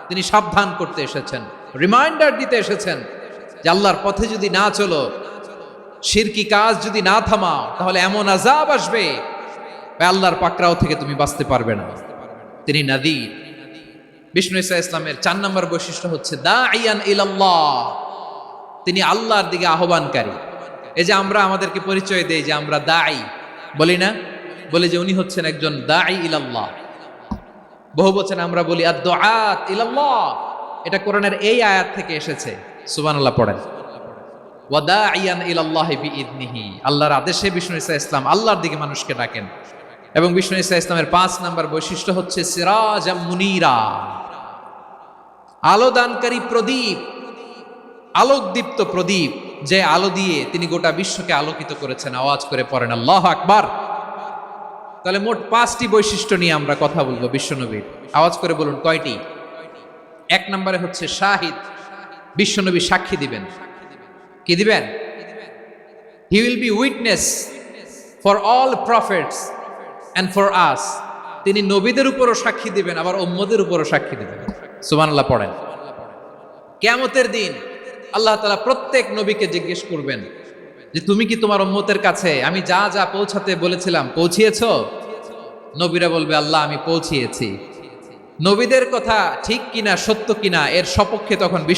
তিনি সাবধান করতে এসেছেন, রিমাইন্ডার দিতে এসেছেন যে আল্লাহর পথে যদি না চলো, শিরকি কাজ যদি না থামাও, তাহলে এমন আযাব আসবে আল্লাহর পাকড়াও থেকে তুমি বাঁচতে পারবে না। তিনি নাযীর। বিষ্ণু ঈসা ইসলামের 4 নম্বর বৈশিষ্ট্য হচ্ছে দাঈয়ান ইলাল্লাহ, তিনি আল্লাহর দিকে আহ্বানকারী। এই যে আমরা আমাদেরকে পরিচয় দেই যে আমরা দাঈ, বলি না? বলি যে উনি হচ্ছেন একজন দাঈ ইলাল্লাহ। বহু বচনে আমরা বলি আদ-দুআত ইলাল্লাহ। এটা কোরআনের এই আয়াত থেকে এসেছে। সুবহানাল্লাহ পড়েন। ওয়া দাঈয়ান ইলাল্লাহি বিইذনিহি, আল্লাহর আদেশে বিষ্ণু ঈসা ইসলাম আল্লাহর দিকে মানুষকে ডাকেন। এবং বিষ্ণু ঈসা ইসলামের 5 নম্বর বৈশিষ্ট্য হচ্ছে সিরাজাম মুনীরা, আলোদানকারী প্রদীপ, আলোকদীপ্ত প্রদীপ, যে আলো দিয়ে তিনি গোটা বিশ্বকে আলোকিত করেছেন। আওয়াজ করে পড়েন আল্লাহু আকবার। তাহলে মোট 5টি বৈশিষ্ট্য নিয়ে আমরা কথা বলবো বিশ্বনবীর। আওয়াজ করে বলুন কয়টি? 1 নম্বরে হচ্ছে শাহিদ, বিশ্বনবী সাক্ষী দিবেন। কি দিবেন? He will be witness for all prophets and for us. তিনি নবীদের উপরও সাক্ষী দিবেন, আবার উম্মতের উপরও সাক্ষী দিবেন। সুবহানাল্লাহ পড়েন। কিয়ামতের দিন আল্লাহ তাআলা প্রত্যেক নবীকে জিজ্ঞেস করবেন যে তুমি কি তোমার উম্মতের কাছে আমি যা যা পৌঁছাতে বলেছিলাম পৌঁছিয়েছো? নবীরা বলবে আল্লাহ আমি পৌঁছিয়েছি। নবীদের কথা ঠিক কিনা, সত্য কিনা, এর সপক্ষে তখন বিশ্ব